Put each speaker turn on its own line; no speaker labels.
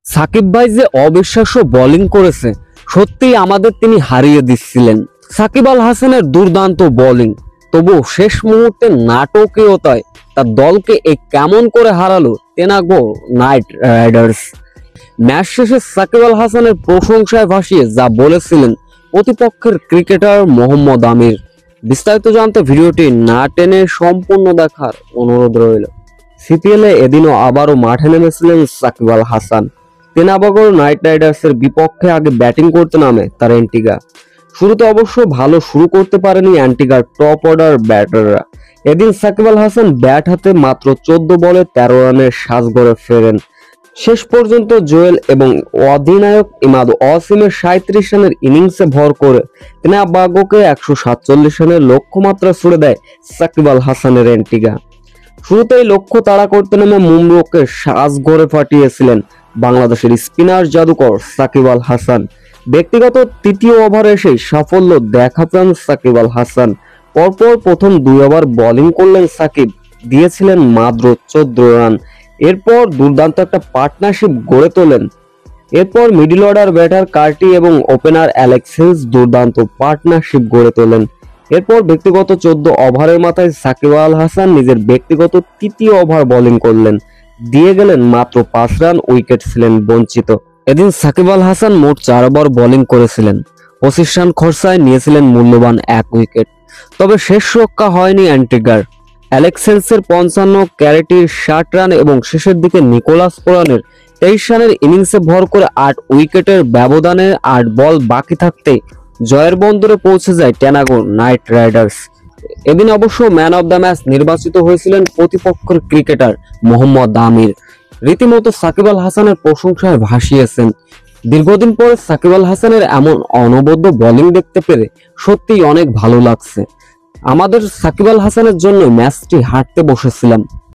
সাকিব ভাই যে অবিশ্বাস্য বোলিং করেছে, সত্যিই আমাদের তিনি হারিয়ে দিচ্ছিলেন। সাকিব আল হাসানের দুর্দান্ত বোলিং, তবু শেষ মুহূর্তে নাটকীয়তায় তার দলকে কেমন করে হারালো টেনাগো নাইট রাইডার্স। ম্যাচ শেষে সাকিব আল হাসানের প্রশংসায় ভাসিয়ে যা বলেছিলেন প্রতিপক্ষের ক্রিকেটার মোহাম্মদ আমির। বিস্তারিত জানতে ভিডিওটি না টেনে সম্পূর্ণ দেখার অনুরোধ রইল। সিপিএল এদিনও আবারও মাঠে নেমেছিলেন সাকিব আল হাসান। টেনাগো নাইট রাইডার্সের বিপক্ষে আগে ব্যাটিং করতে নামে তার অ্যান্টিগা। শুরুতে অবশ্য ভালো শুরু করতে পারেনি অ্যান্টিগার টপ অর্ডার ব্যাটাররা। এদিন সাকিব আল হাসান ব্যাট হাতে মাত্র 14 বলে 13 রানের সাজঘরে ফেরেন। শেষ পর্যন্ত জোয়েল এবং অধিনায়ক ইমাদ ওয়াসিমের 37 রানের ইনিংসে ভর করে টেনাগোকে 147 রানের লক্ষ্যমাত্রা ছুড়ে দেয় সাকিব আল হাসানের অ্যান্টিগা। শুরুতেই লক্ষ্য তাড়া করতে নেমে মুম্বইকে সাজঘরে ফাটিয়েছিলেন বাংলাদেশের স্পিনার জাদুকর সাকিব আল হাসান। ব্যক্তিগত তৃতীয় ওভারে এসে সাফল্য দেখাতেন সাকিব আল হাসান। পরপর প্রথম 2 ওভার বোলিং করলেন সাকিব, দিয়েছিলেন মাত্র 14 রান। এরপর দুর্দান্ত একটা পার্টনারশিপ গড়ে তোলেন। এরপর মিডল অর্ডার ব্যাটার কার্টি এবং ওপেনার অ্যালেক্স হেলস দুর্দান্ত পার্টনারশিপ গড়ে তোলেন। এরপর ব্যক্তিগত 14 ওভারের মাথায় সাকিব আল হাসান নিজের ব্যক্তিগত তৃতীয় ওভার বোলিং করলেন, দিয়ে গেলেন মাত্র 5 রান, উইকেট ছিলেন বঞ্চিত। এদিন সাকিব আল হাসান মোট 4 ওভার বোলিং করেছিলেন, 25 রান খরচায় নিয়েছিলেন মূল্যবান 1 উইকেট। তবে শেষ রক্ষা হয়নি অ্যান্টিগার। অ্যালেক্স হেলসের 55, ক্যারেটির 60 রান এবং শেষের দিকে নিকোলাস পুরানের 23 রানের ইনিংসে ভর করে 8 উইকেটের ব্যবধানে 8 বল বাকি থাকতে জয়ের বন্দরে পৌঁছে যায় টেনাগো নাইট রাইডার্স। এদিন অবশ্য ম্যান অব দ্য ম্যাচ নির্বাচিত হয়েছিলেন প্রতিপক্ষের ক্রিকেটার মোহাম্মদ আমির। রীতিমতো সাকিব আল হাসানের প্রশংসায় ভাসিয়েছেন। দীর্ঘদিন পরে সাকিব আল হাসানের এমন অনবদ্য বোলিং দেখতে পেরে সত্যিই অনেক ভালো লাগছে। আমাদের সাকিব আল হাসানের জন্য ম্যাচটি হারতে বসেছিলাম।